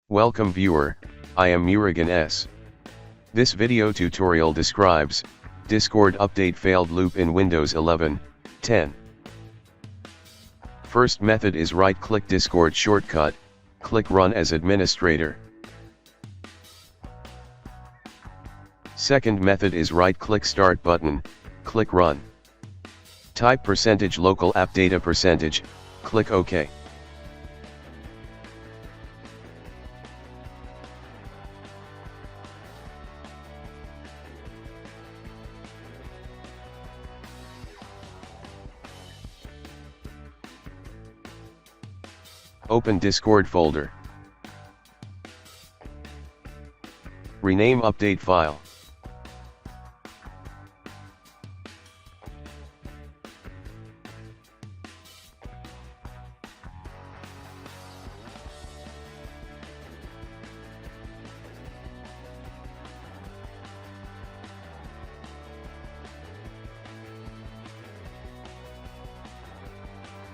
Welcome viewer, I am Murugan S. This video tutorial describes Discord update failed loop in Windows 11, 10. First method is right-click Discord shortcut, click Run as administrator. Second method is right-click Start button, click Run. Type %local app data %, click OK. Open Discord folder. Rename update file.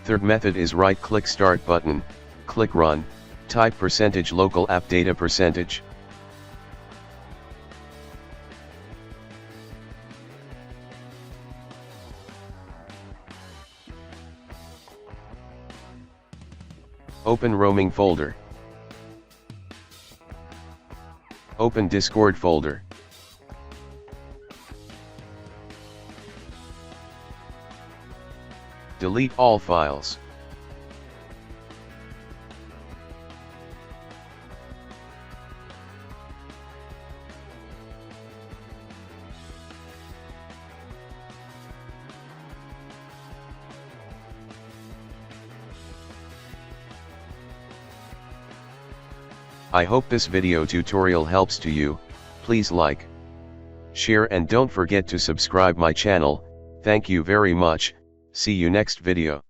Third method is right-click Start button, click Run, type %local app data %. Open roaming folder. Open Discord folder. Delete all files. I hope this video tutorial helps to you. Please like, share and don't forget to subscribe my channel. Thank you very much. See you next video.